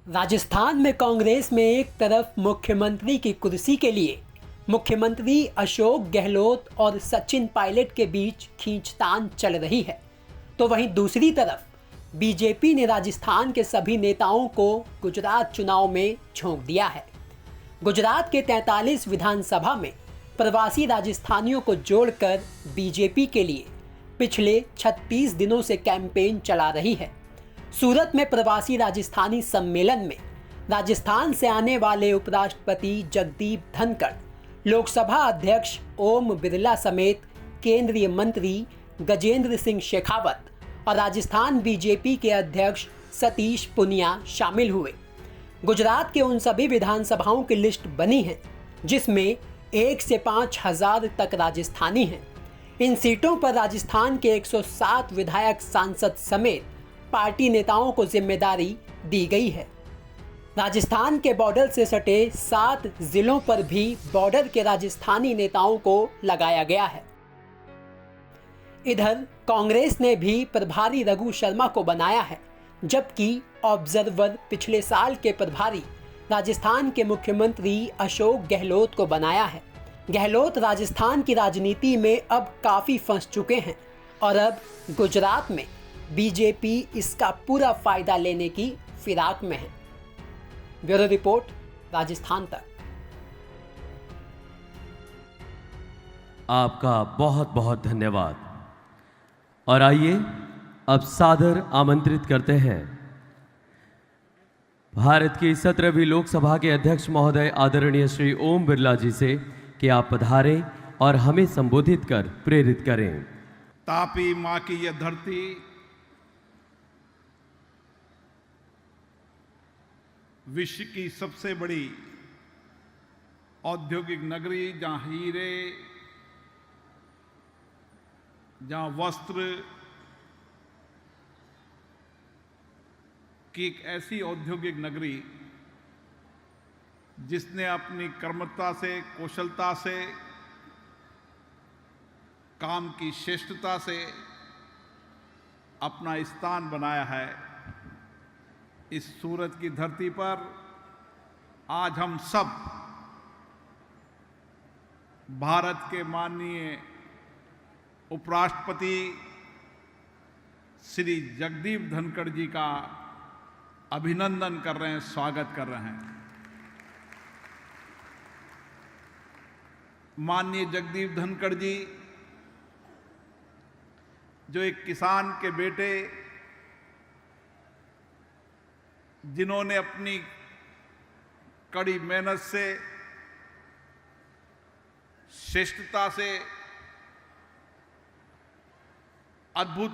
राजस्थान में कांग्रेस में एक तरफ मुख्यमंत्री की कुर्सी के लिए मुख्यमंत्री अशोक गहलोत और सचिन पायलट के बीच खींचतान चल रही है, तो वहीं दूसरी तरफ बीजेपी ने राजस्थान के सभी नेताओं को गुजरात चुनाव में झोंक दिया है। गुजरात के 43 विधानसभा में प्रवासी राजस्थानियों को जोड़कर बीजेपी के लिए पिछले 36 दिनों से कैंपेन चला रही है। सूरत में प्रवासी राजस्थानी सम्मेलन में राजस्थान से आने वाले उपराष्ट्रपति जगदीप धनखड़, लोकसभा अध्यक्ष ओम बिरला समेत केंद्रीय मंत्री गजेंद्र सिंह शेखावत और राजस्थान बीजेपी के अध्यक्ष सतीश पुनिया शामिल हुए। गुजरात के उन सभी विधानसभाओं की लिस्ट बनी है जिसमें 1 से 5,000 तक राजस्थानी हैं। इन सीटों पर राजस्थान के 107 विधायक सांसद समेत पार्टी नेताओं को जिम्मेदारी दी गई है। राजस्थान के बॉर्डर से सटे 7 जिलों पर भी बॉर्डर के राजस्थानी नेताओं को लगाया गया है। इधर कांग्रेस ने भी प्रभारी रघु शर्मा को बनाया है, जबकि ऑब्जर्वर पिछले साल के प्रभारी राजस्थान के मुख्यमंत्री अशोक गहलोत को बनाया है। गहलोत राजस्थान की राजनीति में अब काफ़ी फंस चुके हैं और अब गुजरात में बीजेपी इसका पूरा फायदा लेने की फिराक में है। ब्यूरो रिपोर्ट, राजस्थान तक। आपका बहुत बहुत धन्यवाद। और आइए अब सादर आमंत्रित करते हैं भारत की 17वीं लोकसभा के अध्यक्ष महोदय आदरणीय श्री ओम बिरला जी से कि आप पधारें और हमें संबोधित कर प्रेरित करें। तापी माँ की यह धरती विश्व की सबसे बड़ी औद्योगिक नगरी, जहाँ हीरे, जहाँ वस्त्र की एक ऐसी औद्योगिक नगरी जिसने अपनी कर्मठता से, कौशलता से, काम की श्रेष्ठता से अपना स्थान बनाया है। इस सूरत की धरती पर आज हम सब भारत के माननीय उपराष्ट्रपति श्री जगदीप धनखड़ जी का अभिनंदन कर रहे हैं, स्वागत कर रहे हैं। माननीय जगदीप धनखड़ जी जो एक किसान के बेटे, जिन्होंने अपनी कड़ी मेहनत से, श्रेष्ठता से, अद्भुत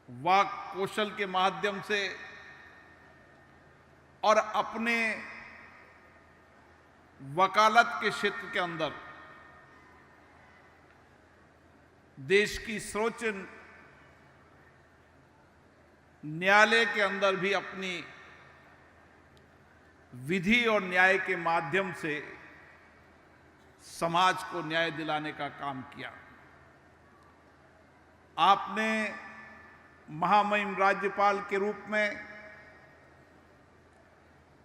वाक कौशल के माध्यम से और अपने वकालत के क्षेत्र के अंदर देश की सर्वोच्च न्यायालय के अंदर भी अपनी विधि और न्याय के माध्यम से समाज को न्याय दिलाने का काम किया। आपने महामहिम राज्यपाल के रूप में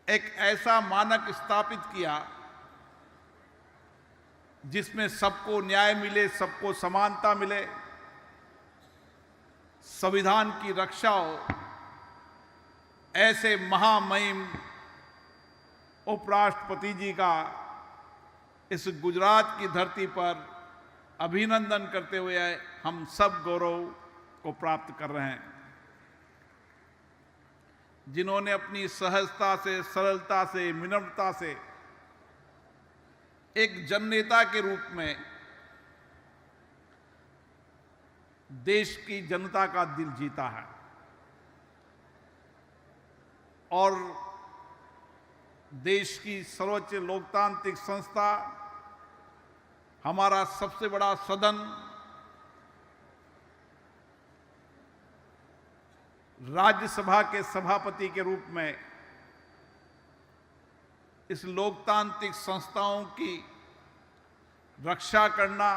एक ऐसा मानक स्थापित किया जिसमें सबको न्याय मिले, सबको समानता मिले, संविधान की रक्षा हो। ऐसे महामहिम उपराष्ट्रपति जी का इस गुजरात की धरती पर अभिनंदन करते हुए हम सब गौरव को प्राप्त कर रहे हैं, जिन्होंने अपनी सहजता से, सरलता से, विनम्रता से एक जननेता के रूप में देश की जनता का दिल जीता है और देश की सर्वोच्च लोकतांत्रिक संस्था, हमारा सबसे बड़ा सदन, राज्यसभा के सभापति के रूप में इस लोकतांत्रिक संस्थाओं की रक्षा करना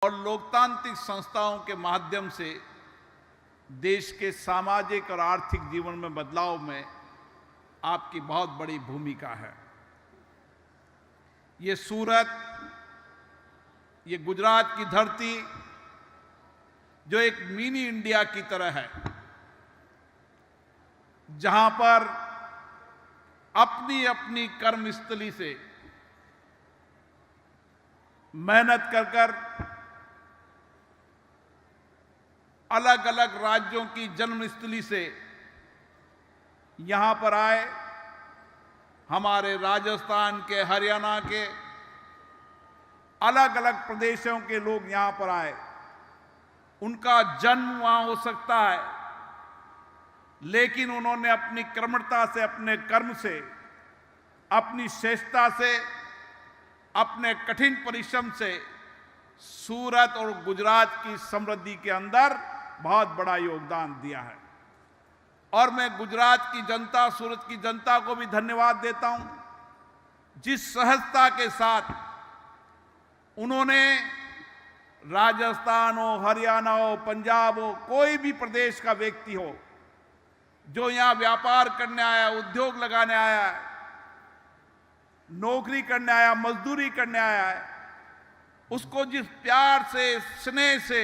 और लोकतांत्रिक संस्थाओं के माध्यम से देश के सामाजिक और आर्थिक जीवन में बदलाव में आपकी बहुत बड़ी भूमिका है। ये सूरत, ये गुजरात की धरती जो एक मिनी इंडिया की तरह है, जहां पर अपनी अपनी कर्मस्थली से मेहनत कर कर अलग अलग राज्यों की जन्मस्थली से यहां पर आए, हमारे राजस्थान के, हरियाणा के अलग अलग प्रदेशों के लोग यहां पर आए। उनका जन्म वहां हो सकता है, लेकिन उन्होंने अपनी कर्मठता से, अपने कर्म से, अपनी श्रेष्ठता से, अपने कठिन परिश्रम से सूरत और गुजरात की समृद्धि के अंदर बहुत बड़ा योगदान दिया है। और मैं गुजरात की जनता, सूरत की जनता को भी धन्यवाद देता हूं, जिस सहजता के साथ उन्होंने राजस्थान हो, हरियाणा हो, पंजाब हो, कोई भी प्रदेश का व्यक्ति हो जो यहां व्यापार करने आया, उद्योग लगाने आया है, नौकरी करने आया, मजदूरी करने आया है, उसको जिस प्यार से, स्नेह से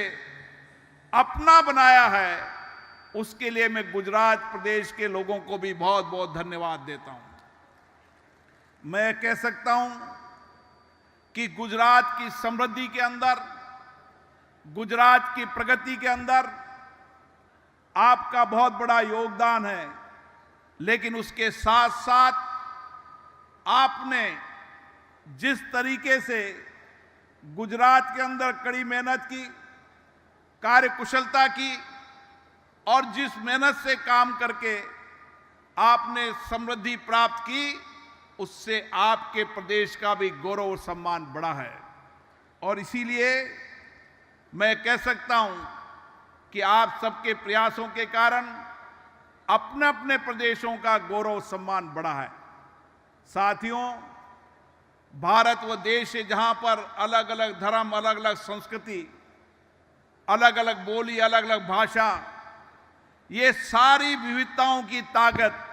अपना बनाया है, उसके लिए मैं गुजरात प्रदेश के लोगों को भी बहुत बहुत धन्यवाद देता हूं। मैं कह सकता हूं कि गुजरात की समृद्धि के अंदर, गुजरात की प्रगति के अंदर आपका बहुत बड़ा योगदान है, लेकिन उसके साथ साथ आपने जिस तरीके से गुजरात के अंदर कड़ी मेहनत की, कार्यकुशलता की और जिस मेहनत से काम करके आपने समृद्धि प्राप्त की, उससे आपके प्रदेश का भी गौरव और सम्मान बढ़ा है। और इसीलिए मैं कह सकता हूं कि आप सबके प्रयासों के कारण अपने अपने प्रदेशों का गौरव सम्मान बढ़ा है। साथियों, भारत वो देश है जहां पर अलग अलग धर्म, अलग अलग संस्कृति, अलग अलग बोली, अलग अलग भाषा, ये सारी विविधताओं की ताकत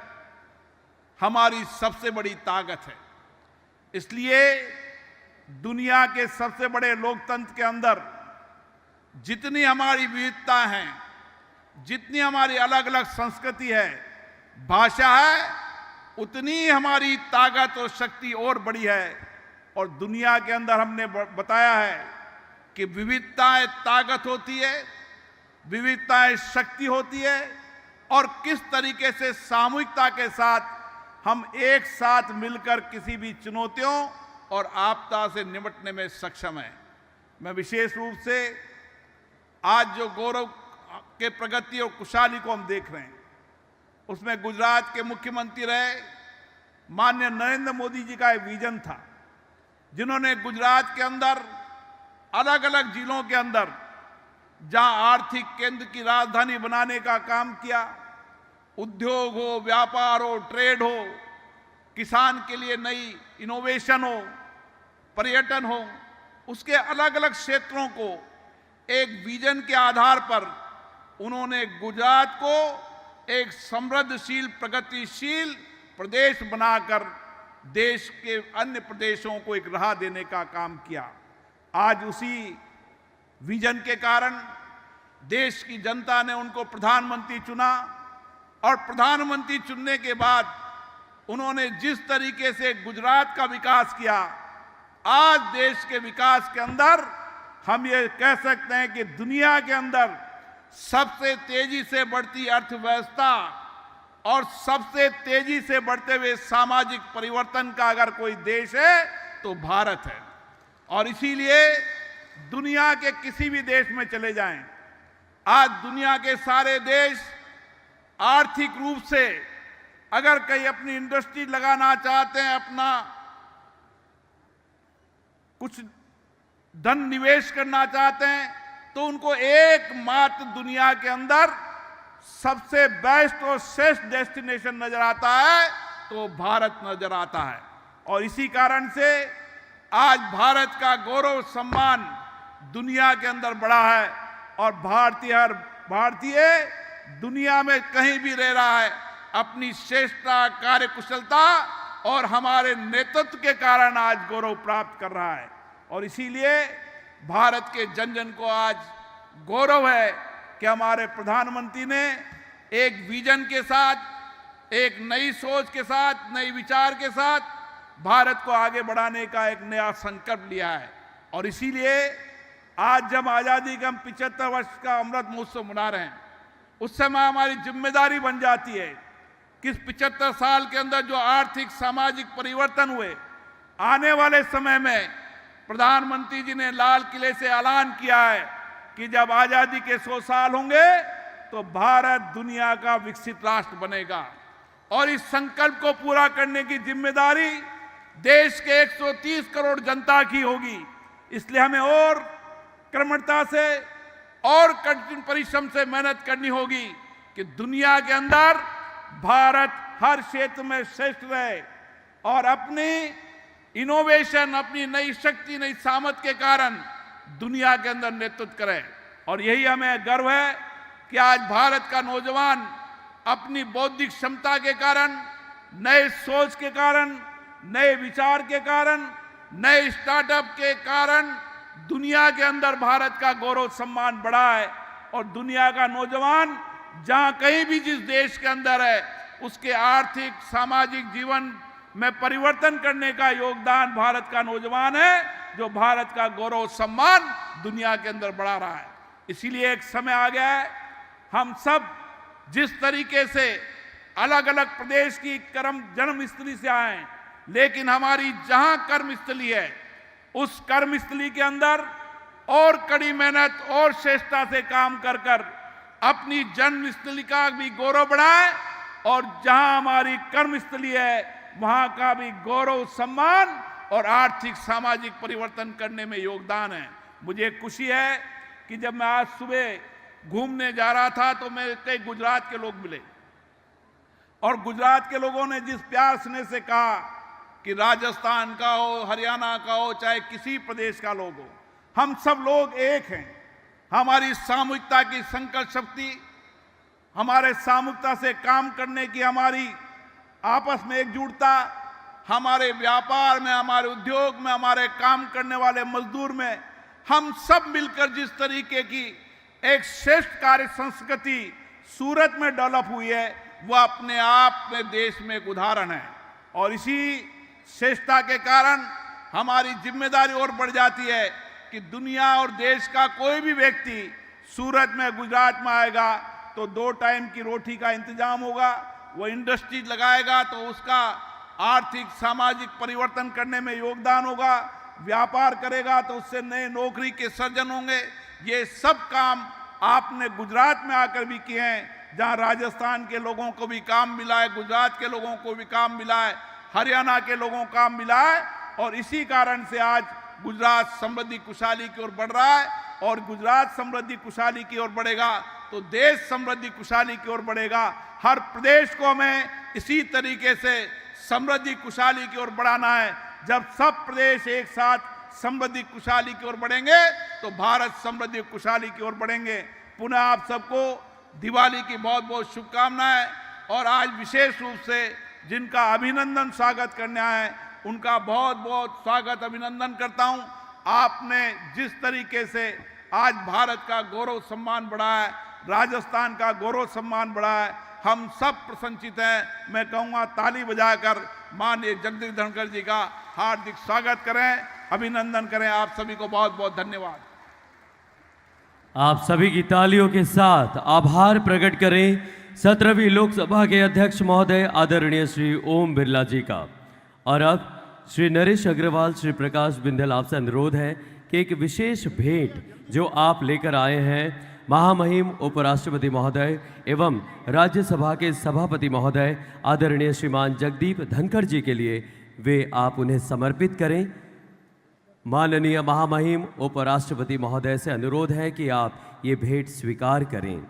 हमारी सबसे बड़ी ताकत है। इसलिए दुनिया के सबसे बड़े लोकतंत्र के अंदर जितनी हमारी विविधता है, जितनी हमारी अलग अलग संस्कृति है, भाषा है, उतनी हमारी ताकत और शक्ति और बड़ी है। और दुनिया के अंदर हमने बताया है कि विविधताएं ताकत होती है, विविधताएं शक्ति होती है, और किस तरीके से सामूहिकता के साथ हम एक साथ मिलकर किसी भी चुनौतियों और आपदा से निपटने में सक्षम हैं। मैं विशेष रूप से आज जो गौरव के प्रगति और खुशहाली को हम देख रहे हैं, उसमें गुजरात के मुख्यमंत्री रहे माननीय नरेंद्र मोदी जी का एक विजन था, जिन्होंने गुजरात के अंदर अलग अलग जिलों के अंदर जहां आर्थिक केंद्र की राजधानी बनाने का काम किया, उद्योग हो, व्यापार हो, ट्रेड हो, किसान के लिए नई इनोवेशन हो, पर्यटन हो, उसके अलग अलग क्षेत्रों को एक विजन के आधार पर उन्होंने गुजरात को एक समृद्धशील, प्रगतिशील प्रदेश बनाकर देश के अन्य प्रदेशों को एक राह देने का काम किया। आज उसी विजन के कारण देश की जनता ने उनको प्रधानमंत्री चुना, और प्रधानमंत्री चुनने के बाद उन्होंने जिस तरीके से गुजरात का विकास किया, आज देश के विकास के अंदर हम ये कह सकते हैं कि दुनिया के अंदर सबसे तेजी से बढ़ती अर्थव्यवस्था और सबसे तेजी से बढ़ते हुए सामाजिक परिवर्तन का अगर कोई देश है तो भारत है। और इसीलिए दुनिया के किसी भी देश में चले जाएं, आज दुनिया के सारे देश आर्थिक रूप से अगर कहीं अपनी इंडस्ट्री लगाना चाहते हैं, अपना कुछ धन निवेश करना चाहते हैं, तो उनको एकमात्र दुनिया के अंदर सबसे बेस्ट और श्रेष्ठ डेस्टिनेशन नजर आता है तो भारत नजर आता है। और इसी कारण से आज भारत का गौरव सम्मान दुनिया के अंदर बढ़ा है, और भारतीय हर भारतीय दुनिया में कहीं भी रह रहा है, अपनी श्रेष्ठता, कार्यकुशलता और हमारे नेतृत्व के कारण आज गौरव प्राप्त कर रहा है। और इसीलिए भारत के जन जन को आज गौरव है कि हमारे प्रधानमंत्री ने एक विजन के साथ, एक नई सोच के साथ, नई विचार के साथ भारत को आगे बढ़ाने का एक नया संकल्प लिया है। और इसीलिए आज जब आज़ादी के हम 75 वर्ष का अमृत महोत्सव मना रहे हैं, उस समय हमारी जिम्मेदारी बन जाती है कि इस 75 साल के अंदर जो आर्थिक सामाजिक परिवर्तन हुए, आने वाले समय में प्रधानमंत्री जी ने लाल किले से ऐलान किया है कि जब आज़ादी के 100 साल होंगे तो भारत दुनिया का विकसित राष्ट्र बनेगा। और इस संकल्प को पूरा करने की जिम्मेदारी देश के 130 करोड़ जनता की होगी। इसलिए हमें और कर्मठता से और कठिन परिश्रम से मेहनत करनी होगी कि दुनिया के अंदर भारत हर क्षेत्र में श्रेष्ठ रहे और अपनी इनोवेशन, अपनी नई शक्ति, नई सामर्थ्य के कारण दुनिया के अंदर नेतृत्व करे। और यही हमें गर्व है कि आज भारत का नौजवान अपनी बौद्धिक क्षमता के कारण, नए सोच के कारण, नए विचार के कारण, नए स्टार्टअप के कारण दुनिया के अंदर भारत का गौरव सम्मान बढ़ा है। और दुनिया का नौजवान जहां कहीं भी जिस देश के अंदर है, उसके आर्थिक सामाजिक जीवन में परिवर्तन करने का योगदान भारत का नौजवान है, जो भारत का गौरव सम्मान दुनिया के अंदर बढ़ा रहा है। इसीलिए एक समय आ गया है, हम सब जिस तरीके से अलग अलग प्रदेश की जन्मस्थली से आए हैं, लेकिन हमारी जहां कर्मस्थली है, उस कर्मस्थली के अंदर और कड़ी मेहनत और श्रेष्ठता से काम कर कर अपनी जन्मस्थली का भी गौरव बढ़ाएं और जहां हमारी कर्मस्थली है वहां का भी गौरव, सम्मान और आर्थिक सामाजिक परिवर्तन करने में योगदान है। मुझे खुशी है कि जब मैं आज सुबह घूमने जा रहा था तो मैं कई गुजरात के लोग मिले और गुजरात के लोगों ने जिस प्यार स्नेह से कहा कि राजस्थान का हो, हरियाणा का हो, चाहे किसी प्रदेश का लोग हो, हम सब लोग एक हैं। हमारी सामूहिकता की संकल्प शक्ति, हमारे सामूहिकता से काम करने की हमारी आपस में एकजुटता, हमारे व्यापार में, हमारे उद्योग में, हमारे काम करने वाले मजदूर में, हम सब मिलकर जिस तरीके की एक श्रेष्ठ कार्य संस्कृति सूरत में डेवलप हुई है, वह अपने आप में देश में एक उदाहरण है। और इसी श्रेष्ठता के कारण हमारी जिम्मेदारी और बढ़ जाती है कि दुनिया और देश का कोई भी व्यक्ति सूरत में, गुजरात में आएगा तो 2 टाइम की रोटी का इंतजाम होगा, वो इंडस्ट्री लगाएगा तो उसका आर्थिक सामाजिक परिवर्तन करने में योगदान होगा, व्यापार करेगा तो उससे नए नौकरी के सृजन होंगे। ये सब काम आपने गुजरात में आकर भी किए हैं, जहां राजस्थान के लोगों को भी काम मिला है, गुजरात के लोगों को भी काम मिला है, हरियाणा के लोगों को काम मिला है। और इसी कारण से आज गुजरात समृद्धि खुशहाली की ओर बढ़ रहा है। और गुजरात समृद्धि खुशहाली की ओर बढ़ेगा तो देश समृद्धि खुशहाली की ओर बढ़ेगा। हर प्रदेश को हमें इसी तरीके से समृद्धि खुशहाली की ओर बढ़ाना है। जब सब प्रदेश एक साथ समृद्धि खुशहाली की ओर बढ़ेंगे तो भारत समृद्धि खुशहाली की ओर बढ़ेंगे। पुनः आप सबको दिवाली की बहुत बहुत शुभकामनाएं। और आज विशेष रूप से जिनका अभिनंदन स्वागत करने आए हैं, उनका बहुत बहुत स्वागत अभिनंदन करता हूं। आपने जिस तरीके से आज भारत का गौरव सम्मान बढ़ाया है, राजस्थान का गौरव सम्मान बढ़ाया है, हम सब प्रसन्नचित हैं। मैं कहूँगा ताली बजाकर माननीय जगदीप धनखड़ जी का हार्दिक स्वागत करें, अभिनंदन करें। आप सभी को बहुत बहुत धन्यवाद। आप सभी की तालियों के साथ आभार प्रकट करें 17वीं लोकसभा के अध्यक्ष महोदय आदरणीय श्री ओम बिरला जी का। और अब श्री नरेश अग्रवाल, श्री प्रकाश बिंदल, आपसे अनुरोध है कि एक विशेष भेंट जो आप लेकर आए हैं महामहिम उपराष्ट्रपति महोदय एवं राज्यसभा के सभापति महोदय आदरणीय श्रीमान जगदीप धनखड़ जी के लिए, वे आप उन्हें समर्पित करें। माननीय महामहिम उपराष्ट्रपति महोदय से अनुरोध है कि आप ये भेंट स्वीकार करें।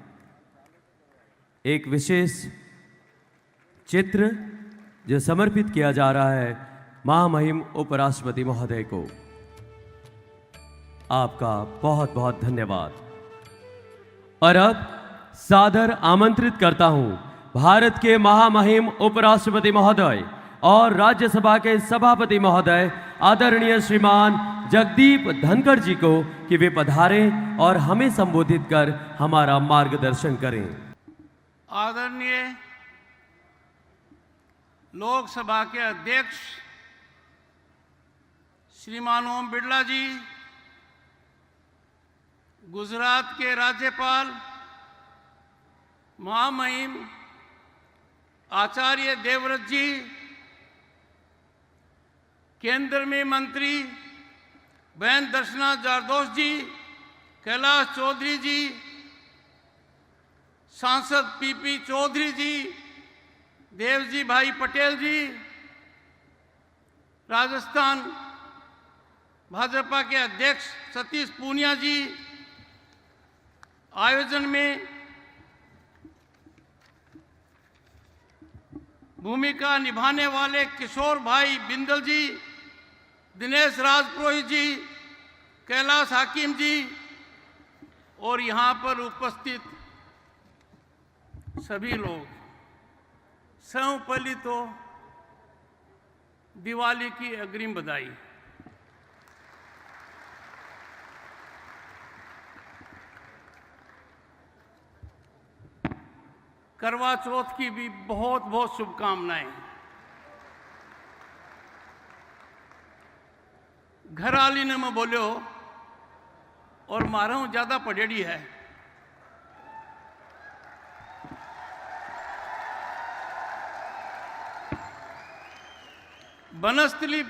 एक विशेष चित्र जो समर्पित किया जा रहा है महामहिम उपराष्ट्रपति महोदय को। आपका बहुत बहुत धन्यवाद। और अब सादर आमंत्रित करता हूं भारत के महामहिम उपराष्ट्रपति महोदय और राज्यसभा के सभापति महोदय आदरणीय श्रीमान जगदीप धनखड़ जी को कि वे पधारें और हमें संबोधित कर हमारा मार्गदर्शन करें। आदरणीय लोकसभा के अध्यक्ष श्रीमान ओम बिरला जी, गुजरात के राज्यपाल महामहिम आचार्य देवव्रत जी, केंद्र में मंत्री बहन दर्शना जारदोश जी, कैलाश चौधरी जी, सांसद पीपी चौधरी जी, देवजी भाई पटेल जी, राजस्थान भाजपा के अध्यक्ष सतीश पूनिया जी, आयोजन में भूमिका निभाने वाले किशोर भाई बिंदल जी, दिनेश राजपुरोहित जी, कैलाश हाकिम जी और यहाँ पर उपस्थित सभी लोग, सर्वपहली तो दिवाली की अग्रिम बधाई। करवा चौथ की भी बहुत बहुत शुभकामनाएं। घर आली ने मैं बोलो और मारा ज्यादा पढ़ेड़ी है। बनस्थली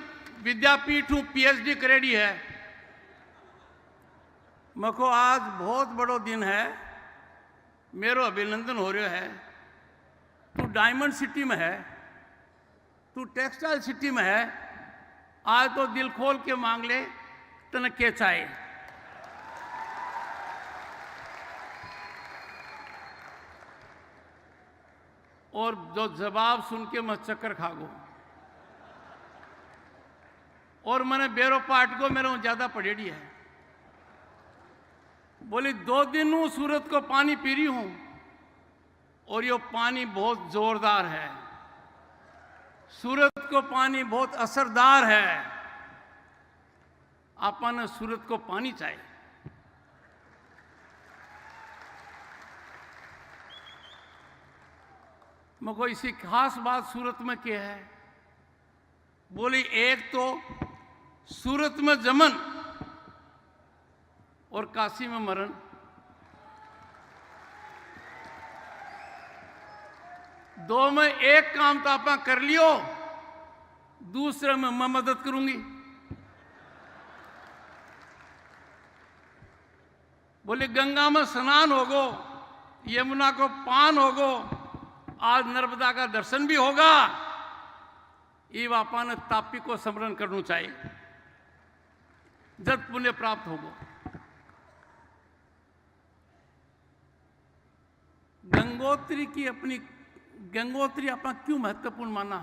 विद्यापीठ हूँ पीएचडी करेड़ी है। मको आज बहुत बड़ो दिन है, मेरो अभिनंदन हो रहा है। तू डायमंड सिटी में है, तू टेक्सटाइल सिटी में है, आज तो दिल खोल के मांग ले तने के चाहे। और जो जवाब सुन के मैं चक्कर खा गो। और मैंने बेरो पाट को मेरे ज्यादा पढ़ेड़ी है। बोली 2 दिन हूं सूरत को पानी पी रही हूं और ये पानी बहुत जोरदार है। सूरत को पानी बहुत असरदार है। अपन सूरत को पानी चाहिए। मको इसी खास बात सूरत में क्या है? बोली एक तो सूरत में जमन और काशी में मरण। दो में एक काम तो आपा कर लियो, दूसरे में मैं मदद करूंगी। बोले गंगा में स्नान होगो, यमुना को पान होगो, आज नर्मदा का दर्शन भी होगा। ये आपा ने तापी को स्मरण करना चाहिए, जब पुण्य प्राप्त होगो। गंगोत्री की अपनी गंगोत्री अपना क्यों महत्वपूर्ण माना?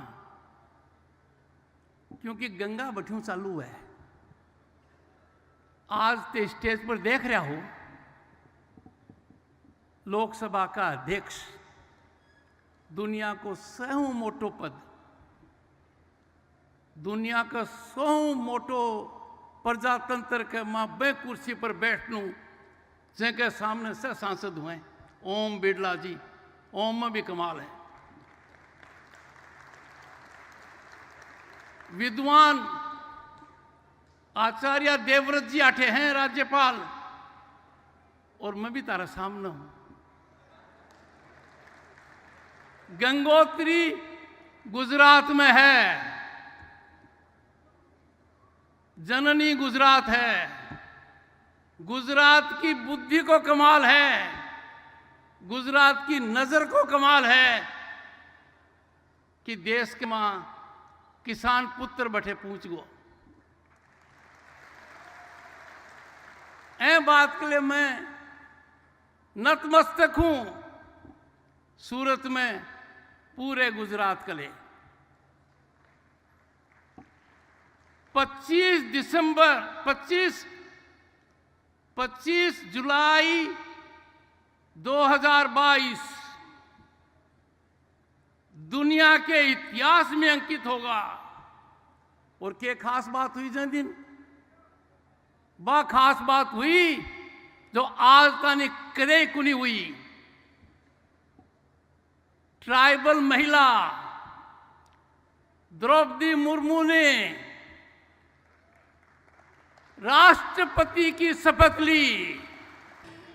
क्योंकि गंगा बठियों चालू है। आज ते स्टेज पर देख रहा हो लोकसभा का अध्यक्ष, दुनिया को 100 मोटो पद, दुनिया का 100 मोटो प्रजातंत्र के मां बे कुर्सी पर बैठनू, जिनके सामने से सांसद हुए ओम बिरला जी। ओम में भी कमाल है। विद्वान आचार्य देवव्रत जी आठे हैं राज्यपाल, और मैं भी तारा सामने हूं। गंगोत्री गुजरात में है, जननी गुजरात है। गुजरात की बुद्धि को कमाल है, गुजरात की नजर को कमाल है कि देश के मां किसान पुत्र बैठे पूछ गो। ऐ बात के लिए मैं नतमस्तक हूं। सूरत में पूरे गुजरात के लिए 25 जुलाई 2022 दुनिया के इतिहास में अंकित होगा। और क्या खास बात हुई जिस दिन? वह खास बात हुई जो आज तक कदे कुनी हुई। ट्राइबल महिला द्रौपदी मुर्मू ने राष्ट्रपति की शपथ ली।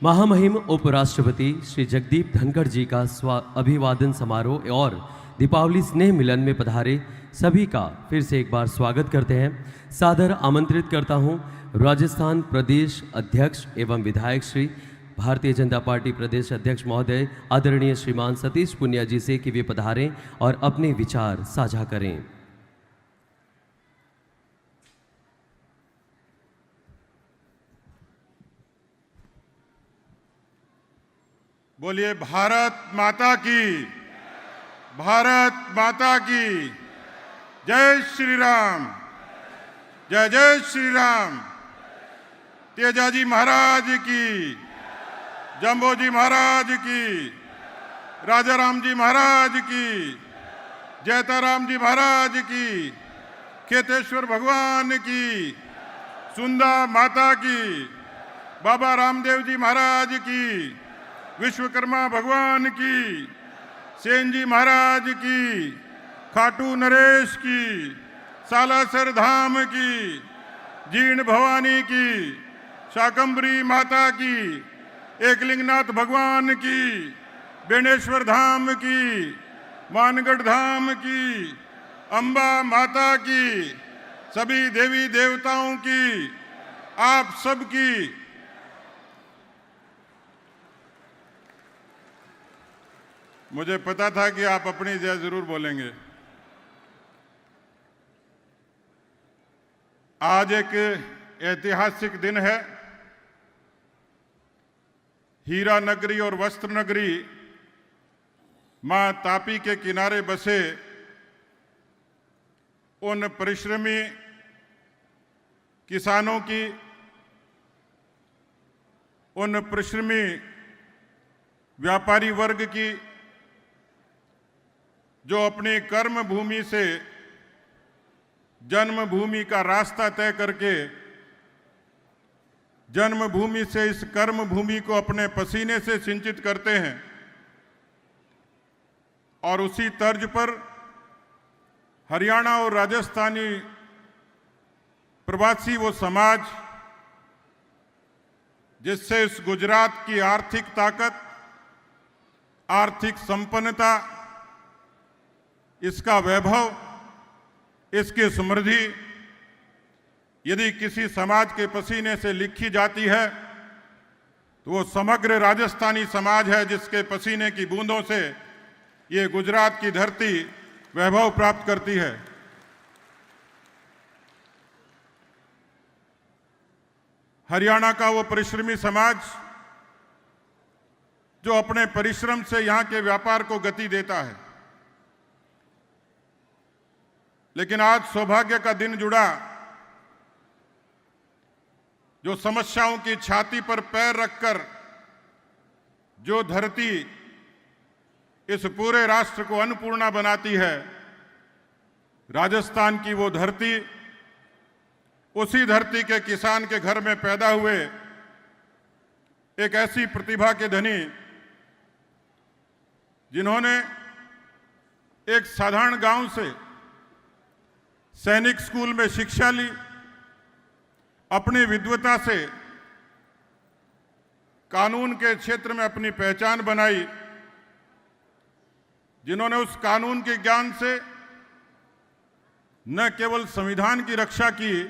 महामहिम उपराष्ट्रपति श्री जगदीप धनखड़ जी का अभिवादन समारोह और दीपावली स्नेह मिलन में पधारे सभी का फिर से एक बार स्वागत करते हैं। सादर आमंत्रित करता हूं राजस्थान प्रदेश अध्यक्ष एवं विधायक श्री भारतीय जनता पार्टी प्रदेश अध्यक्ष महोदय आदरणीय श्रीमान सतीश पुनिया जी से कि वे पधारें और अपने विचार साझा करें। बोलिए भारत माता की, भारत माता की जय श्री राम, जय जय श्री राम। तेजाजी महाराज की, जम्बोजी महाराज की, राजा राम जी महाराज की, जयताराम जी महाराज की, खेतेश्वर भगवान की, सुंदा माता की, बाबा रामदेव जी महाराज की, विश्वकर्मा भगवान की, सेन जी महाराज की, खाटू नरेश की, सालासर धाम की, जीर्ण भवानी की, शाकंभरी माता की, एकलिंगनाथ भगवान की, बेणेश्वर धाम की, मानगढ़ धाम की, अंबा माता की, सभी देवी देवताओं की, आप सबकी मुझे पता था कि आप अपनी जय जरूर बोलेंगे। आज एक ऐतिहासिक दिन है। हीरा नगरी और वस्त्र नगरी मां तापी के किनारे बसे उन परिश्रमी किसानों की, उन परिश्रमी व्यापारी वर्ग की जो अपनी कर्म भूमि से जन्मभूमि का रास्ता तय करके जन्मभूमि से इस कर्म भूमि को अपने पसीने से सिंचित करते हैं और उसी तर्ज पर हरियाणा और राजस्थानी प्रवासी वो समाज जिससे इस गुजरात की आर्थिक ताकत, आर्थिक संपन्नता, इसका वैभव, इसकी समृद्धि यदि किसी समाज के पसीने से लिखी जाती है तो वो समग्र राजस्थानी समाज है जिसके पसीने की बूंदों से ये गुजरात की धरती वैभव प्राप्त करती है। हरियाणा का वो परिश्रमी समाज जो अपने परिश्रम से यहां के व्यापार को गति देता है। लेकिन आज सौभाग्य का दिन जुड़ा, जो समस्याओं की छाती पर पैर रखकर जो धरती इस पूरे राष्ट्र को अन्नपूर्णा बनाती है, राजस्थान की वो धरती, उसी धरती के किसान के घर में पैदा हुए एक ऐसी प्रतिभा के धनी जिन्होंने एक साधारण गांव से सैनिक स्कूल में शिक्षा ली, अपनी विद्वता से कानून के क्षेत्र में अपनी पहचान बनाई, जिन्होंने उस कानून के ज्ञान से न केवल संविधान की रक्षा की,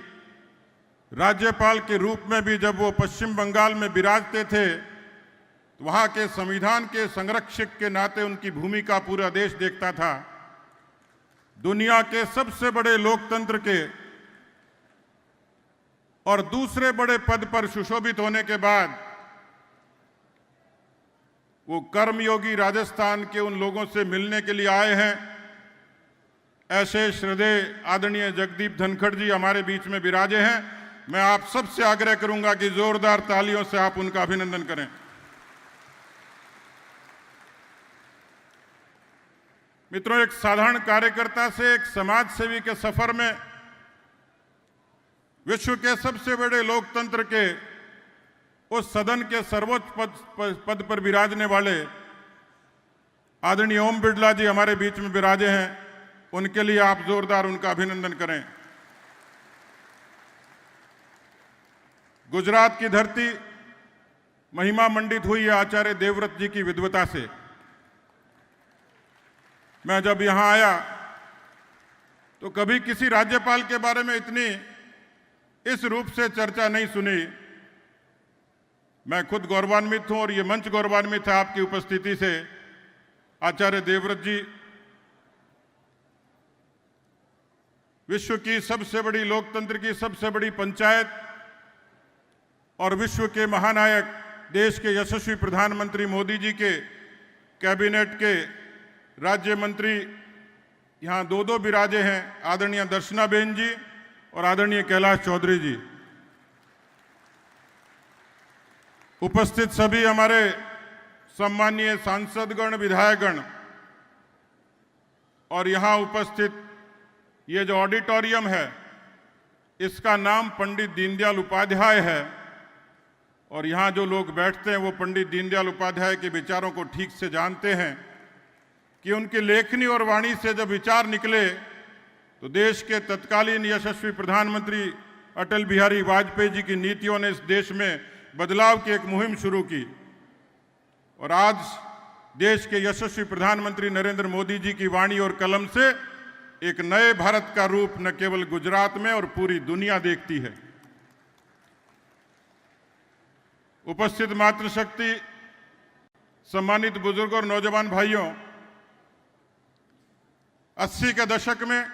राज्यपाल के रूप में भी जब वो पश्चिम बंगाल में विराजते थे तो वहाँ के संविधान के संरक्षक के नाते उनकी भूमिका पूरा देश देखता था। दुनिया के सबसे बड़े लोकतंत्र के और दूसरे बड़े पद पर सुशोभित होने के बाद वो कर्मयोगी राजस्थान के उन लोगों से मिलने के लिए आए हैं। ऐसे श्रद्धेय आदरणीय जगदीप धनखड़ जी हमारे बीच में विराजे हैं। मैं आप सबसे आग्रह करूंगा कि जोरदार तालियों से आप उनका अभिनंदन करें। मित्रों, एक साधारण कार्यकर्ता से एक समाज सेवी के सफर में विश्व के सबसे बड़े लोकतंत्र के उस सदन के सर्वोच्च पद पर विराजने वाले आदरणीय ओम बिरला जी हमारे बीच में विराजे हैं। उनके लिए आप जोरदार उनका अभिनंदन करें। गुजरात की धरती महिमा मंडित हुई है आचार्य देवव्रत जी की विद्वता से। मैं जब यहां आया तो कभी किसी राज्यपाल के बारे में इतनी इस रूप से चर्चा नहीं सुनी। मैं खुद गौरवान्वित हूं और ये मंच गौरवान्वित है आपकी उपस्थिति से। आचार्य देवव्रत जी विश्व की सबसे बड़ी लोकतंत्र की सबसे बड़ी पंचायत और विश्व के महानायक देश के यशस्वी प्रधानमंत्री मोदी जी के कैबिनेट के राज्य मंत्री यहाँ दो विराजे हैं, आदरणीय दर्शनाबेन जी और आदरणीय कैलाश चौधरी जी। उपस्थित सभी हमारे सम्मानीय सांसदगण, विधायकगण और यहाँ उपस्थित ये जो ऑडिटोरियम है इसका नाम पंडित दीनदयाल उपाध्याय है और यहाँ जो लोग बैठते हैं वो पंडित दीनदयाल उपाध्याय के विचारों को ठीक से जानते हैं कि उनकी लेखनी और वाणी से जब विचार निकले तो देश के तत्कालीन यशस्वी प्रधानमंत्री अटल बिहारी वाजपेयी जी की नीतियों ने इस देश में बदलाव की एक मुहिम शुरू की और आज देश के यशस्वी प्रधानमंत्री नरेंद्र मोदी जी की वाणी और कलम से एक नए भारत का रूप न केवल गुजरात में और पूरी दुनिया देखती है। उपस्थित मातृशक्ति, सम्मानित बुजुर्ग और नौजवान भाइयों, 80 के दशक में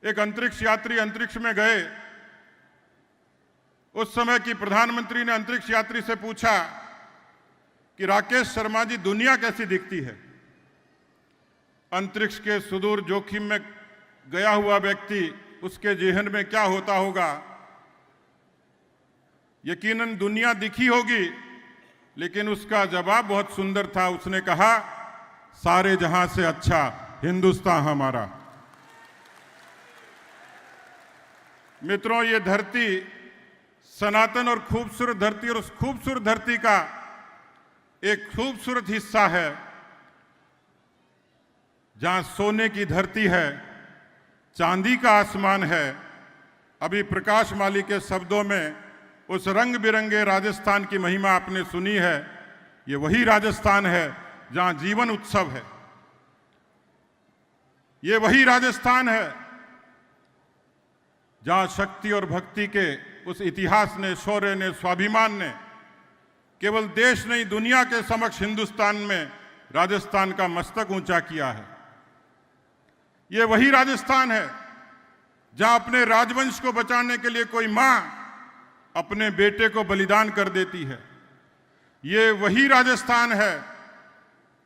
एक अंतरिक्ष यात्री अंतरिक्ष में गए। उस समय की प्रधानमंत्री ने अंतरिक्ष यात्री से पूछा कि राकेश शर्मा जी, दुनिया कैसी दिखती है? अंतरिक्ष के सुदूर जोखिम में गया हुआ व्यक्ति, उसके जेहन में क्या होता होगा? यकीनन दुनिया दिखी होगी, लेकिन उसका जवाब बहुत सुंदर था। उसने कहा, सारे जहां से अच्छा हिंदुस्तान हमारा। मित्रों, ये धरती सनातन और खूबसूरत धरती और उस खूबसूरत धरती का एक खूबसूरत हिस्सा है जहां सोने की धरती है, चांदी का आसमान है। अभी प्रकाश माली के शब्दों में उस रंग बिरंगे राजस्थान की महिमा आपने सुनी है। ये वही राजस्थान है जहां जीवन उत्सव है। ये वही राजस्थान है जहां शक्ति और भक्ति के उस इतिहास ने, शौर्य ने, स्वाभिमान ने केवल देश नहीं दुनिया के समक्ष हिंदुस्तान में राजस्थान का मस्तक ऊंचा किया है। ये वही राजस्थान है जहां अपने राजवंश को बचाने के लिए कोई मां अपने बेटे को बलिदान कर देती है। ये वही राजस्थान है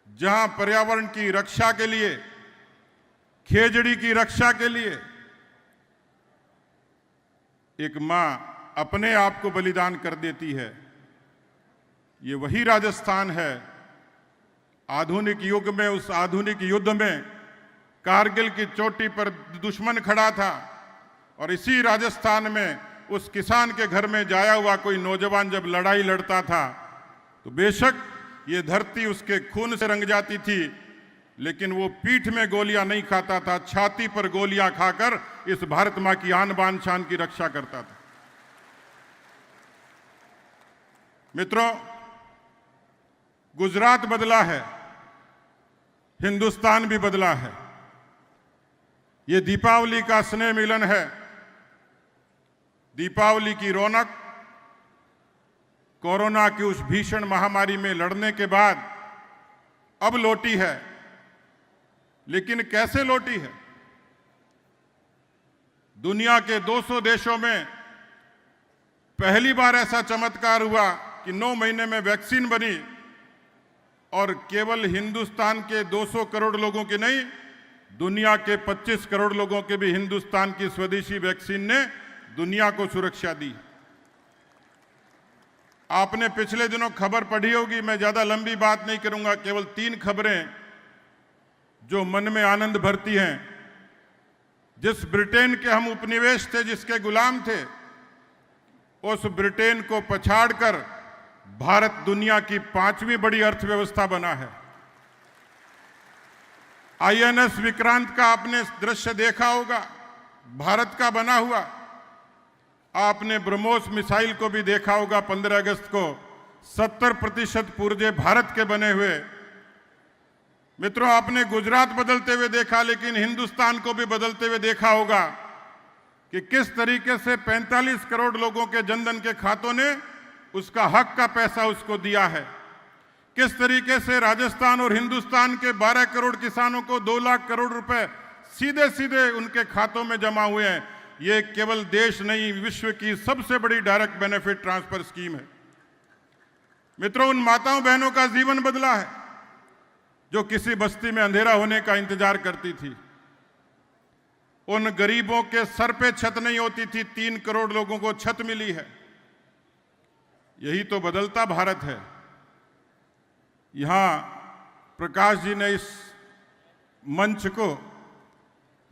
जहां पर्यावरण की रक्षा के लिए, खेजड़ी की रक्षा के लिए एक मां अपने आप को बलिदान कर देती है। ये वही राजस्थान है आधुनिक युग में, उस आधुनिक युद्ध में कारगिल की चोटी पर दुश्मन खड़ा था और इसी राजस्थान में उस किसान के घर में जाया हुआ कोई नौजवान जब लड़ाई लड़ता था तो बेशक ये धरती उसके खून से रंग जाती थी, लेकिन वो पीठ में गोलियां नहीं खाता था, छाती पर गोलियां खाकर इस भारत मां की आन बान शान की रक्षा करता था। मित्रों, गुजरात बदला है, हिंदुस्तान भी बदला है। ये दीपावली का स्नेह मिलन है। दीपावली की रौनक कोरोना की उस भीषण महामारी में लड़ने के बाद अब लौटी है, लेकिन कैसे लौटी है? दुनिया के 200 देशों में पहली बार ऐसा चमत्कार हुआ कि 9 महीने में वैक्सीन बनी और केवल हिंदुस्तान के 200 करोड़ लोगों की नहीं, दुनिया के 25 करोड़ लोगों के भी हिंदुस्तान की स्वदेशी वैक्सीन ने दुनिया को सुरक्षा दी। आपने पिछले दिनों खबर पढ़ी होगी, मैं ज्यादा लंबी बात नहीं करूंगा, केवल 3 खबरें जो मन में आनंद भरती हैं। जिस ब्रिटेन के हम उपनिवेश थे, जिसके गुलाम थे, उस ब्रिटेन को पछाड़कर भारत दुनिया की 5वीं बड़ी अर्थव्यवस्था बना है। आईएनएस विक्रांत का आपने दृश्य देखा होगा, भारत का बना हुआ। आपने ब्रह्मोस मिसाइल को भी देखा होगा, 15 अगस्त को 70% पुर्जे भारत के बने हुए। मित्रों, आपने गुजरात बदलते हुए देखा, लेकिन हिंदुस्तान को भी बदलते हुए देखा होगा कि किस तरीके से 45 करोड़ लोगों के जनधन के खातों ने उसका हक का पैसा उसको दिया है। किस तरीके से राजस्थान और हिंदुस्तान के 12 करोड़ किसानों को 2 लाख करोड़ रुपए सीधे सीधे उनके खातों में जमा हुए हैं। ये केवल देश नहीं, विश्व की सबसे बड़ी डायरेक्ट बेनिफिट ट्रांसफर स्कीम है। मित्रों, उन माताओं बहनों का जीवन बदला है जो किसी बस्ती में अंधेरा होने का इंतजार करती थी। उन गरीबों के सर पे छत नहीं होती थी, 3 करोड़ लोगों को छत मिली है। यही तो बदलता भारत है। यहां प्रकाश जी ने इस मंच को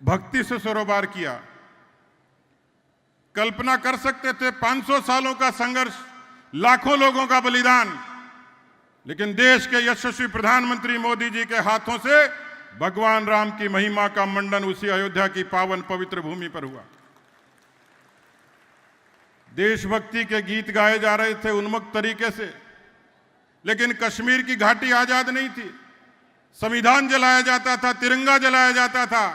भक्ति से सरोबार किया। कल्पना कर सकते थे 500 सालों का संघर्ष, लाखों लोगों का बलिदान, लेकिन देश के यशस्वी प्रधानमंत्री मोदी जी के हाथों से भगवान राम की महिमा का मंडन उसी अयोध्या की पावन पवित्र भूमि पर हुआ। देशभक्ति के गीत गाए जा रहे थे उन्मुक्त तरीके से, लेकिन कश्मीर की घाटी आजाद नहीं थी। संविधान जलाया जाता था, तिरंगा जलाया जाता था।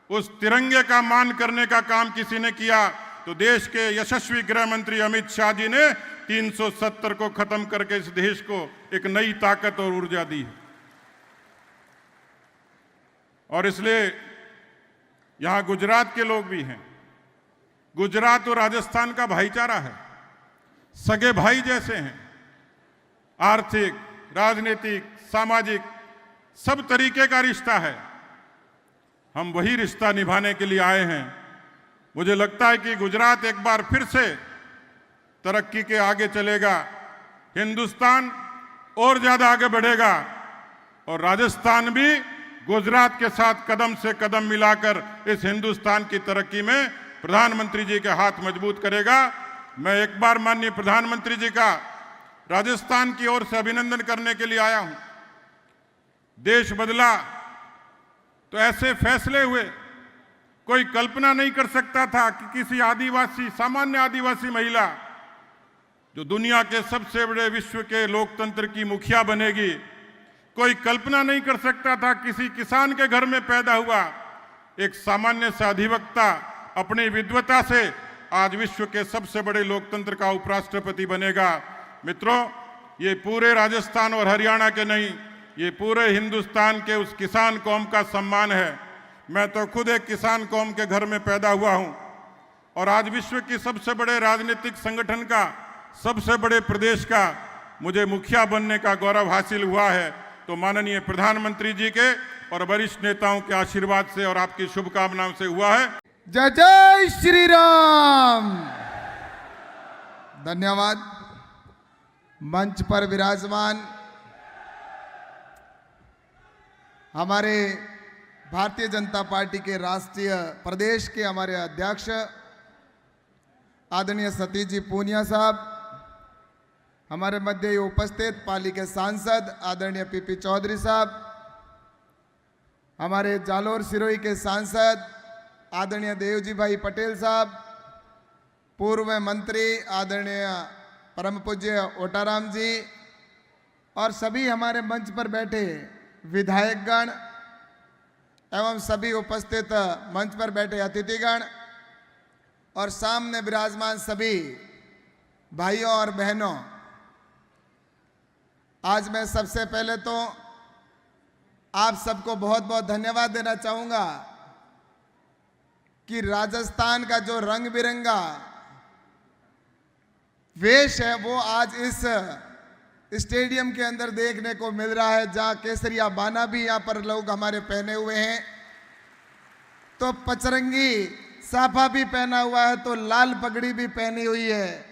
उस तिरंगे का मान करने का काम किसी ने किया तो देश के यशस्वी गृह मंत्री अमित शाह जी ने 370 को खत्म करके इस देश को एक नई ताकत और ऊर्जा दी। और इसलिए यहां गुजरात के लोग भी हैं। गुजरात और राजस्थान का भाईचारा है, सगे भाई जैसे हैं। आर्थिक, राजनीतिक, सामाजिक सब तरीके का रिश्ता है। हम वही रिश्ता निभाने के लिए आए हैं। मुझे लगता है कि गुजरात एक बार फिर से तरक्की के आगे चलेगा, हिंदुस्तान और ज्यादा आगे बढ़ेगा और राजस्थान भी गुजरात के साथ कदम से कदम मिलाकर इस हिंदुस्तान की तरक्की में प्रधानमंत्री जी के हाथ मजबूत करेगा। मैं एक बार माननीय प्रधानमंत्री जी का राजस्थान की ओर से अभिनंदन करने के लिए आया हूं। देश बदला तो ऐसे फैसले हुए, कोई कल्पना नहीं कर सकता था कि किसी आदिवासी, सामान्य आदिवासी महिला जो दुनिया के सबसे बड़े विश्व के लोकतंत्र की मुखिया बनेगी। कोई कल्पना नहीं कर सकता था किसी किसान के घर में पैदा हुआ एक सामान्य सा अधिवक्ता अपनी विद्वता से आज विश्व के सबसे बड़े लोकतंत्र का उपराष्ट्रपति बनेगा। मित्रों, ये पूरे राजस्थान और हरियाणा के नहीं, ये पूरे हिंदुस्तान के उस किसान कौम का सम्मान है। मैं तो खुद एक किसान कौम के घर में पैदा हुआ हूं और आज विश्व की सबसे बड़े राजनीतिक संगठन का, सबसे बड़े प्रदेश का मुझे मुखिया बनने का गौरव हासिल हुआ है। तो माननीय प्रधानमंत्री जी के और वरिष्ठ नेताओं के आशीर्वाद से और आपकी शुभकामनाओं से हुआ है। जय जय श्री राम। धन्यवाद। मंच पर विराजमान हमारे भारतीय जनता पार्टी के राष्ट्रीय प्रदेश के हमारे अध्यक्ष आदरणीय सतीश जी पूनिया साहब, हमारे मध्य उपस्थित पाली के सांसद आदरणीय पीपी चौधरी साहब, हमारे जालोर सिरोही के सांसद आदरणीय देवजी भाई पटेल साहब, पूर्व मंत्री आदरणीय परम पूज्य ओटाराम जी और सभी हमारे मंच पर बैठे विधायकगण एवं सभी उपस्थित मंच पर बैठे अतिथिगण और सामने विराजमान सभी भाइयों और बहनों, आज मैं सबसे पहले तो आप सबको बहुत बहुत धन्यवाद देना चाहूंगा कि राजस्थान का जो रंग बिरंगा वेश है वो आज इस स्टेडियम के अंदर देखने को मिल रहा है, जहां केसरिया बाना भी यहां पर लोग हमारे पहने हुए हैं, तो पचरंगी साफा भी पहना हुआ है, तो लाल पगड़ी भी पहनी हुई है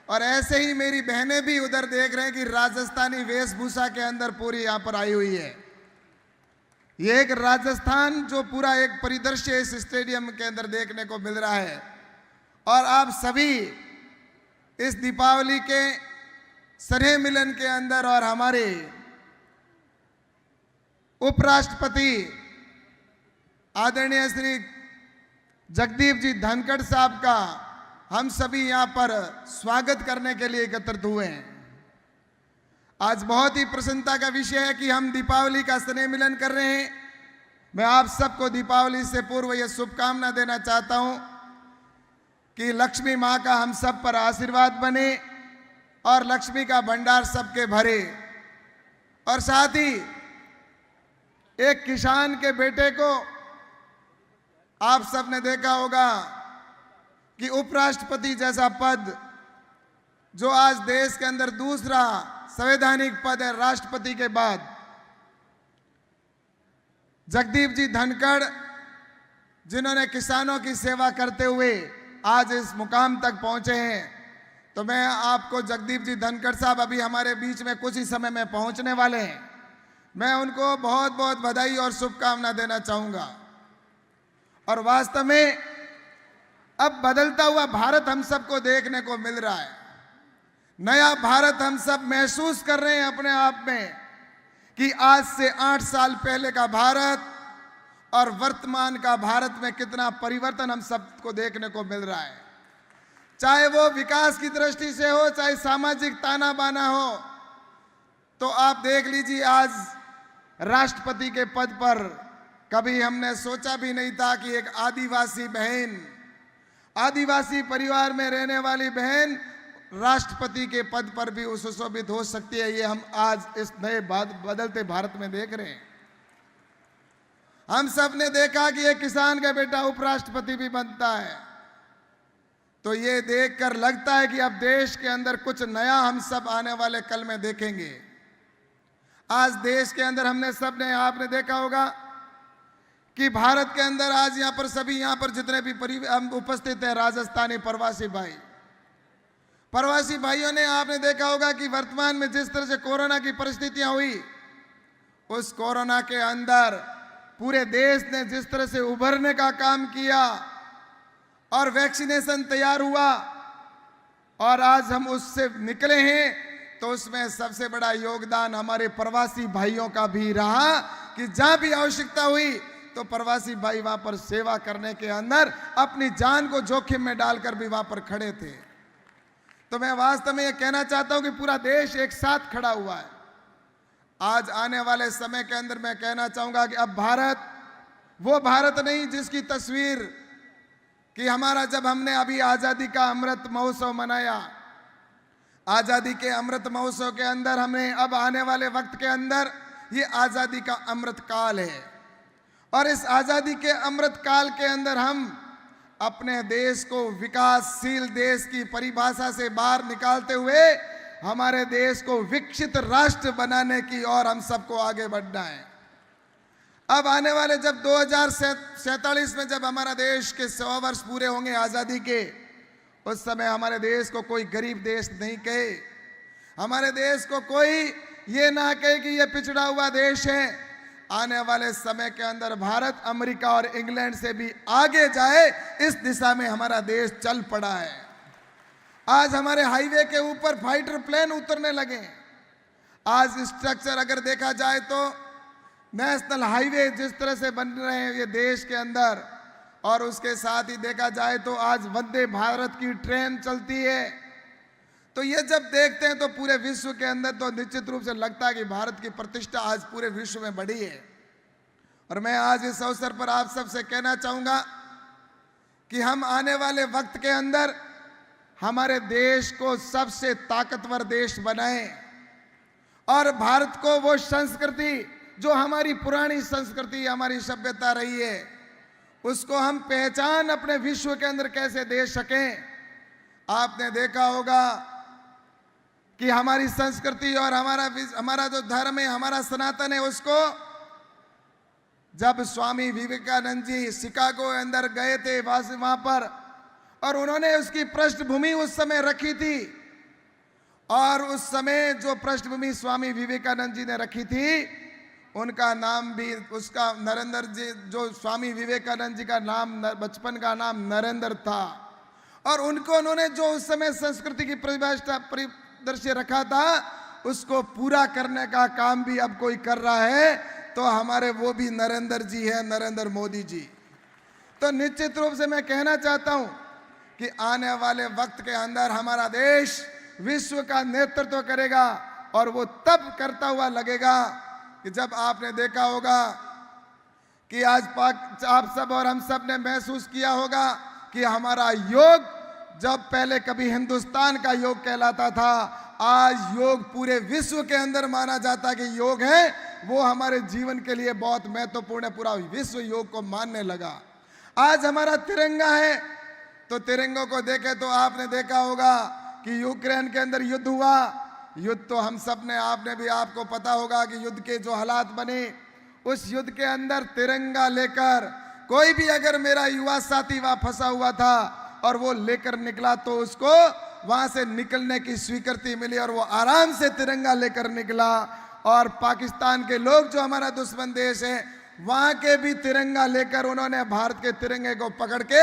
और ऐसे ही मेरी बहनें भी उधर देख रहे हैं कि राजस्थानी वेशभूषा के अंदर पूरी यहां पर आई हुई है। ये एक राजस्थान जो पूरा एक परिदृश्य इस स्टेडियम के अंदर देखने को मिल रहा है। और आप सभी इस दीपावली के स्नेह मिलन के अंदर और हमारे उपराष्ट्रपति आदरणीय श्री जगदीप जी धनखड़ साहब का हम सभी यहां पर स्वागत करने के लिए एकत्रित हुए हैं। आज बहुत ही प्रसन्नता का विषय है कि हम दीपावली का स्नेह मिलन कर रहे हैं। मैं आप सबको दीपावली से पूर्व यह शुभकामना देना चाहता हूं कि लक्ष्मी मां का हम सब पर आशीर्वाद बने और लक्ष्मी का भंडार सबके भरे। और साथ ही एक किसान के बेटे को आप सबने देखा होगा कि उपराष्ट्रपति जैसा पद जो आज देश के अंदर दूसरा संवैधानिक पद है राष्ट्रपति के बाद, जगदीप जी धनखड़ जिन्होंने किसानों की सेवा करते हुए आज इस मुकाम तक पहुंचे हैं। तो मैं आपको जगदीप जी धनखड़ साहब अभी हमारे बीच में कुछ ही समय में पहुंचने वाले हैं, मैं उनको बहुत बहुत बधाई और शुभकामना देना चाहूंगा। और वास्तव में अब बदलता हुआ भारत हम सबको देखने को मिल रहा है। नया भारत हम सब महसूस कर रहे हैं अपने आप में कि आज से 8 साल पहले का भारत और वर्तमान का भारत में कितना परिवर्तन हम सबको देखने को मिल रहा है। चाहे वो विकास की दृष्टि से हो, चाहे सामाजिक ताना बाना हो। तो आप देख लीजिए, आज राष्ट्रपति के पद पर कभी हमने सोचा भी नहीं था कि एक आदिवासी बहन, आदिवासी परिवार में रहने वाली बहन राष्ट्रपति के पद पर भी सुशोभित हो सकती है। ये हम आज इस नए बदलते भारत में देख रहे हैं। हम सब ने देखा कि एक किसान का बेटा उपराष्ट्रपति भी बनता है। तो ये देखकर लगता है कि अब देश के अंदर कुछ नया हम सब आने वाले कल में देखेंगे। आज देश के अंदर हमने सबने आपने देखा होगा कि भारत के अंदर आज यहाँ पर सभी यहाँ पर जितने भी हम उपस्थित हैं राजस्थानी प्रवासी भाइयों ने आपने देखा होगा कि वर्तमान में जिस तरह से कोरोना की परिस्थितियां हुई, उस कोरोना के अंदर पूरे देश ने जिस तरह से उभरने का काम किया और वैक्सीनेशन तैयार हुआ और आज हम उससे निकले हैं, तो उसमें सबसे बड़ा योगदान हमारे प्रवासी भाइयों का भी रहा कि जहां भी आवश्यकता हुई तो प्रवासी भाई वहां पर सेवा करने के अंदर अपनी जान को जोखिम में डालकर भी वहां पर खड़े थे। तो मैं वास्तव में ये कहना चाहता हूं कि पूरा देश एक साथ खड़ा हुआ है। आज आने वाले समय के अंदर मैं कहना चाहूंगा कि अब भारत वो भारत नहीं जिसकी तस्वीर कि हमारा जब हमने अभी आजादी का अमृत महोत्सव मनाया, आजादी के अमृत महोत्सव के अंदर हमें अब आने वाले वक्त के अंदर ये आजादी का अमृत काल है। और इस आजादी के अमृत काल के अंदर हम अपने देश को विकासशील देश की परिभाषा से बाहर निकालते हुए हमारे देश को विकसित राष्ट्र बनाने की ओर हम सबको आगे बढ़ना है। अब आने वाले जब 2047 में जब हमारा देश के 100 वर्ष पूरे होंगे आजादी के, उस समय हमारे देश को कोई गरीब देश नहीं कहे, हमारे देश को कोई ये ना कहे कि ये पिछड़ा हुआ देश है। आने वाले समय के अंदर भारत अमेरिका और इंग्लैंड से भी आगे जाए, इस दिशा में हमारा देश चल पड़ा है। आज हमारे हाईवे के ऊपर फाइटर प्लेन उतरने लगे। आज स्ट्रक्चर अगर देखा जाए तो नेशनल हाईवे जिस तरह से बन रहे हैं ये देश के अंदर, और उसके साथ ही देखा जाए तो आज वंदे भारत की ट्रेन चलती है। तो ये जब देखते हैं तो पूरे विश्व के अंदर तो निश्चित रूप से लगता है कि भारत की प्रतिष्ठा आज पूरे विश्व में बढ़ी है। और मैं आज इस अवसर पर आप सबसे कहना चाहूंगा कि हम आने वाले वक्त के अंदर हमारे देश को सबसे ताकतवर देश बनाएं और भारत को वो संस्कृति जो हमारी पुरानी संस्कृति हमारी सभ्यता रही है उसको हम पहचान अपने विश्व के अंदर कैसे दे सकें। आपने देखा होगा कि हमारी संस्कृति और हमारा जो धर्म है, हमारा सनातन है, उसको जब स्वामी विवेकानंद जी शिकागो के अंदर गए थे वहां पर, और उन्होंने उसकी पृष्ठभूमि उस समय रखी थी, और उस समय जो पृष्ठभूमि स्वामी विवेकानंद जी ने रखी थी उनका नाम भी, उसका नरेंद्र जी, जो स्वामी विवेकानंद जी का नाम बचपन का नाम नरेंद्र था, और उनको उन्होंने जो उस समय संस्कृति की परिदृश्य रखा था उसको पूरा करने का काम भी अब कोई कर रहा है, तो हमारे वो भी नरेंद्र जी है, नरेंद्र मोदी जी। तो निश्चित रूप से मैं कहना चाहता हूं कि आने वाले वक्त के अंदर हमारा देश विश्व का नेतृत्व करेगा, और वो तब करता हुआ लगेगा कि जब आपने देखा होगा कि आज आप सब और हम सब ने महसूस किया होगा कि हमारा योग, जब पहले कभी हिंदुस्तान का योग कहलाता था, आज योग पूरे विश्व के अंदर माना जाता कि योग है वो हमारे जीवन के लिए बहुत महत्वपूर्ण है। पूरा विश्व योग को मानने लगा। आज हमारा तिरंगा है, तो तिरंगों को देखे तो आपने देखा होगा कि यूक्रेन के अंदर युद्ध हुआ। युद्ध तो हम सब ने, आपने भी, आपको पता होगा कि युद्ध के जो हालात बने, उस युद्ध के अंदर तिरंगा लेकर कोई भी अगर मेरा युवा साथी वहां फंसा हुआ था और वो लेकर निकला तो उसको वहां से निकलने की स्वीकृति मिली, और वो आराम से तिरंगा लेकर निकला। और पाकिस्तान के लोग, जो हमारा दुश्मन देश है, वहां के भी तिरंगा लेकर उन्होंने भारत के तिरंगे को पकड़ के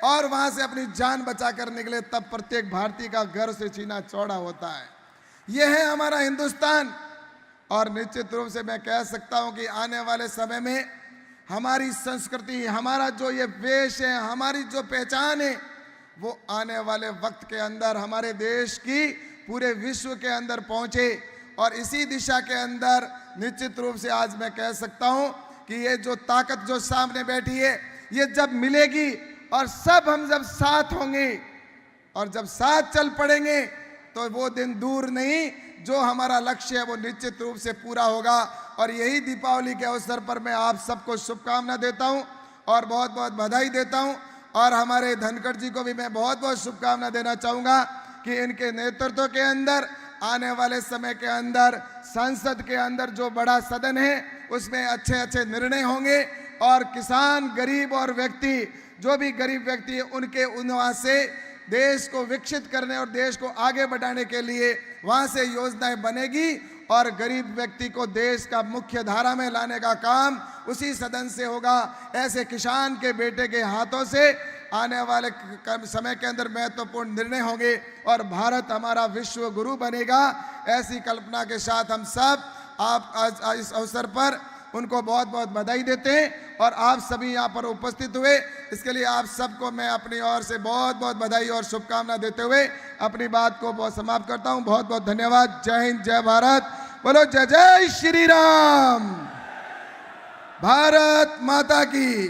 और वहां से अपनी जान बचाकर निकले। तब प्रत्येक भारतीय का गर्व से सीना चौड़ा होता है। यह है हमारा हिंदुस्तान। और निश्चित रूप से मैं कह सकता हूं कि आने वाले समय में हमारी संस्कृति, हमारा जो ये वेश है, हमारी जो पहचान है, वो आने वाले वक्त के अंदर हमारे देश की पूरे विश्व के अंदर पहुंचे। और इसी दिशा के अंदर निश्चित रूप से आज मैं कह सकता हूं कि ये जो ताकत जो सामने बैठी है, ये जब मिलेगी और सब हम जब साथ होंगे और जब साथ चल पड़ेंगे, तो वो दिन दूर नहीं, जो हमारा लक्ष्य है वो निश्चित रूप से पूरा होगा। और यही दीपावली के अवसर पर मैं आप सबको शुभकामना देता हूं और बहुत बहुत बधाई देता हूं। और हमारे धनखड़ जी को भी मैं बहुत बहुत शुभकामना देना चाहूँगा कि इनके नेतृत्व के अंदर आने वाले समय के अंदर संसद के अंदर जो बड़ा सदन है उसमें अच्छे अच्छे निर्णय होंगे, और किसान, गरीब और व्यक्ति, जो भी गरीब व्यक्ति है, उनके वहाँ से देश को विकसित करने और देश को आगे बढ़ाने के लिए वहाँ से योजनाएं बनेगी, और गरीब व्यक्ति को देश का मुख्य धारा में लाने का काम उसी सदन से होगा। ऐसे किसान के बेटे के हाथों से आने वाले समय के अंदर महत्वपूर्ण निर्णय होंगे और भारत हमारा विश्व गुरु बनेगा। ऐसी कल्पना के साथ हम सब आप आज इस अवसर पर उनको बहुत बहुत बधाई देते हैं, और आप सभी यहाँ पर उपस्थित हुए, इसके लिए आप सबको मैं अपनी ओर से बहुत बहुत बधाई और शुभकामना देते हुए अपनी बात को बहुत समाप्त करता हूँ। बहुत बहुत धन्यवाद। जय हिंद, जय भारत, बोलो जय जय श्री राम, भारत माता की।